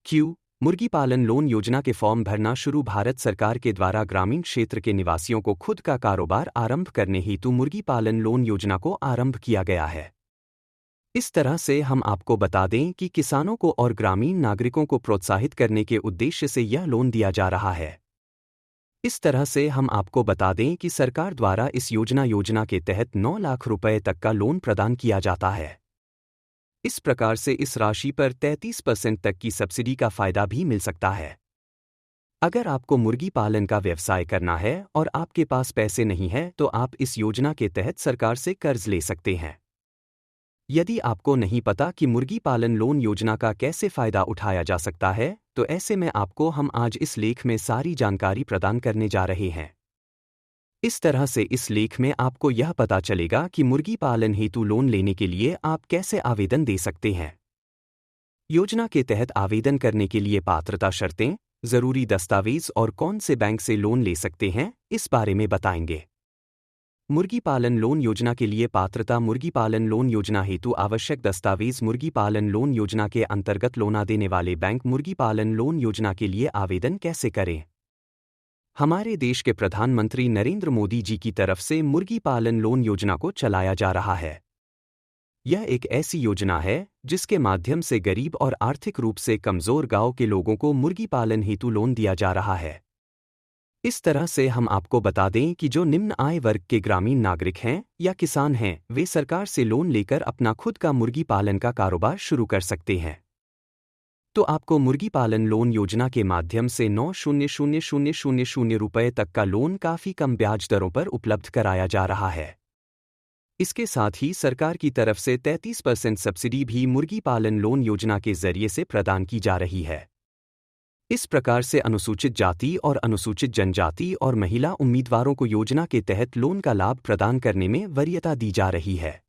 Q मुर्गी पालन loan योजना के फॉर्म भरना शुरू। भारत सरकार के द्वारा ग्रामीण क्षेत्र के निवासियों को खुद का कारोबार आरंभ करने हेतु मुर्गी पालन लोन योजना को आरंभ किया गया है। इस तरह से हम आपको बता दें कि किसानों को और ग्रामीण नागरिकों को प्रोत्साहित करने के उद्देश्य से यह लोन दिया जा रहा है। इस तरह से हम आपको बता दें कि सरकार द्वारा इस योजना के तहत 9 लाख रुपए तक का लोन प्रदान किया जाता है। इस प्रकार से इस राशि पर 33% तक की सब्सिडी का फायदा भी मिल सकता है। अगर आपको मुर्गी पालन का व्यवसाय करना है और आपके पास पैसे नहीं है तो आप इस योजना के तहत सरकार से कर्ज ले सकते हैं। यदि आपको नहीं पता कि मुर्गी पालन लोन योजना का कैसे फायदा उठाया जा सकता है तो ऐसे में आपको हम आज इस लेख में सारी जानकारी प्रदान करने जा रहे हैं। इस तरह से इस लेख में आपको यह पता चलेगा कि मुर्गी पालन हेतु लोन लेने के लिए आप कैसे आवेदन दे सकते हैं। योजना के तहत आवेदन करने के लिए पात्रता शर्तें, जरूरी दस्तावेज और कौन से बैंक से लोन ले सकते हैं इस बारे में बताएंगे। मुर्गी पालन लोन योजना के लिए पात्रता। मुर्गी पालन लोन योजना हेतु आवश्यक दस्तावेज। मुर्गी पालन लोन योजना के अंतर्गत लोन देने वाले बैंक। मुर्गी पालन लोन योजना के लिए आवेदन कैसे करें। हमारे देश के प्रधानमंत्री नरेंद्र मोदी जी की तरफ से मुर्गी पालन लोन योजना को चलाया जा रहा है। यह एक ऐसी योजना है जिसके माध्यम से गरीब और आर्थिक रूप से कमजोर गांव के लोगों को मुर्गी पालन हेतु लोन दिया जा रहा है। इस तरह से हम आपको बता दें कि जो निम्न आय वर्ग के ग्रामीण नागरिक हैं या किसान हैं वे सरकार से लोन लेकर अपना खुद का मुर्गी पालन का कारोबार शुरू कर सकते हैं। तो आपको मुर्गी पालन लोन योजना के माध्यम से 9,00,00 रुपए तक का लोन काफ़ी कम ब्याज दरों पर उपलब्ध कराया जा रहा है। इसके साथ ही सरकार की तरफ से 33% सब्सिडी भी मुर्गी पालन लोन योजना के जरिए से प्रदान की जा रही है। इस प्रकार से अनुसूचित जाति और अनुसूचित जनजाति और महिला उम्मीदवारों को योजना के तहत लोन का लाभ प्रदान करने में वरीयता दी जा रही है।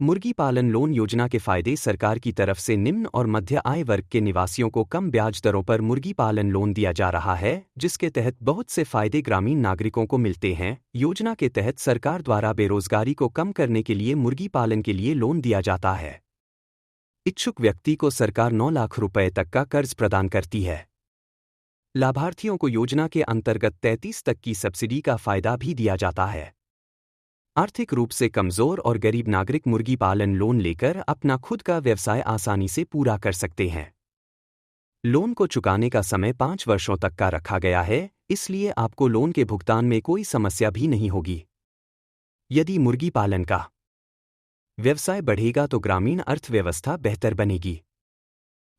मुर्गी पालन लोन योजना के फायदे। सरकार की तरफ से निम्न और मध्य आय वर्ग के निवासियों को कम ब्याज दरों पर मुर्गी पालन लोन दिया जा रहा है, जिसके तहत बहुत से फायदे ग्रामीण नागरिकों को मिलते हैं। योजना के तहत सरकार द्वारा बेरोजगारी को कम करने के लिए मुर्गी पालन के लिए लोन दिया जाता है। इच्छुक व्यक्ति को सरकार 9 लाख रुपए तक का कर्ज प्रदान करती है। लाभार्थियों को योजना के अंतर्गत 33 तक की सब्सिडी का फायदा भी दिया जाता है। आर्थिक रूप से कमजोर और गरीब नागरिक मुर्गी पालन लोन लेकर अपना खुद का व्यवसाय आसानी से पूरा कर सकते हैं। लोन को चुकाने का समय 5 वर्षों तक का रखा गया है, इसलिए आपको लोन के भुगतान में कोई समस्या भी नहीं होगी। यदि मुर्गी पालन का व्यवसाय बढ़ेगा तो ग्रामीण अर्थव्यवस्था बेहतर बनेगी।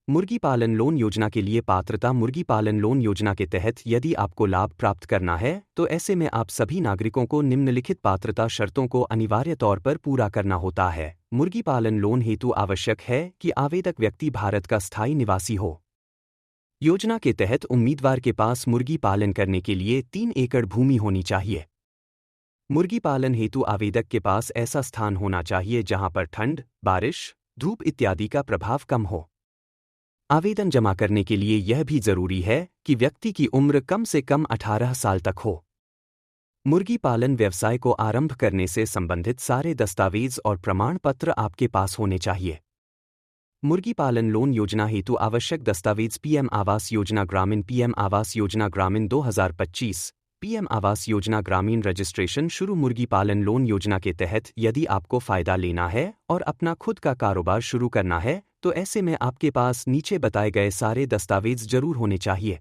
मुर्गी पालन लोन योजना के लिए पात्रता। मुर्गी पालन लोन योजना के तहत यदि आपको लाभ प्राप्त करना है तो ऐसे में आप सभी नागरिकों को निम्नलिखित पात्रता शर्तों को अनिवार्य तौर पर पूरा करना होता है। मुर्गी पालन लोन हेतु आवश्यक है कि आवेदक व्यक्ति भारत का स्थायी निवासी हो। योजना के तहत उम्मीदवार के पास मुर्गी पालन करने के लिए 3 एकड़ भूमि होनी चाहिए। मुर्गी पालन हेतु आवेदक के पास ऐसा स्थान होना चाहिए जहां पर ठंड, बारिश, धूप इत्यादि का प्रभाव कम हो। आवेदन जमा करने के लिए यह भी जरूरी है कि व्यक्ति की उम्र कम से कम 18 साल तक हो। मुर्गी पालन व्यवसाय को आरंभ करने से संबंधित सारे दस्तावेज और प्रमाण पत्र आपके पास होने चाहिए। मुर्गी पालन लोन योजना हेतु आवश्यक दस्तावेज। पीएम आवास योजना ग्रामीण। पीएम आवास योजना ग्रामीण 2025। पीएम आवास योजना ग्रामीण रजिस्ट्रेशन शुरू। मुर्गी पालन लोन योजना के तहत यदि आपको फायदा लेना है और अपना खुद का कारोबार शुरू करना है तो ऐसे में आपके पास नीचे बताए गए सारे दस्तावेज जरूर होने चाहिए।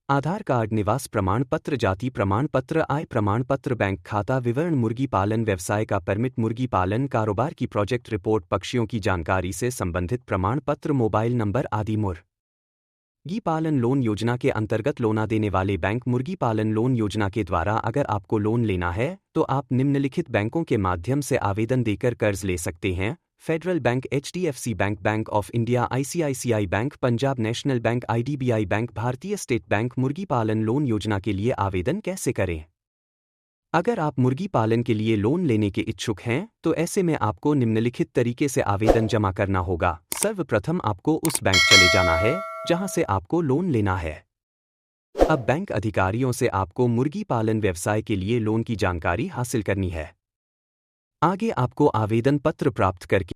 आधार कार्ड, निवास प्रमाण पत्र, जाति प्रमाण पत्र, आय प्रमाण पत्र, बैंक खाता विवरण, मुर्गी पालन व्यवसाय का परमिट, मुर्गी पालन कारोबार की प्रोजेक्ट रिपोर्ट, पक्षियों की जानकारी से संबंधित प्रमाण पत्र, मोबाइल नंबर आदि। मुर्गी पालन लोन योजना के अंतर्गत लोन देने वाले बैंक। मुर्गी पालन लोन योजना के द्वारा अगर आपको लोन लेना है तो आप निम्नलिखित बैंकों के माध्यम से आवेदन देकर कर्ज ले सकते हैं। Federal bank, HDFC bank, bank of India, ICICI bank, Punjab national bank, IDBI bank, भारतीय स्टेट बैंक। मुर्गी पालन लोन योजना के लिए आवेदन कैसे करें। अगर आप मुर्गी पालन के लिए लोन लेने के इच्छुक हैं तो ऐसे में आपको निम्नलिखित तरीके से आवेदन जमा करना होगा। सर्वप्रथम आपको उस बैंक चले जाना है जहां से आपको लोन लेना है। अब बैंक अधिकारियों से आपको मुर्गी पालन व्यवसाय के लिए लोन की जानकारी हासिल करनी है। आगे आपको आवेदन पत्र प्राप्त करके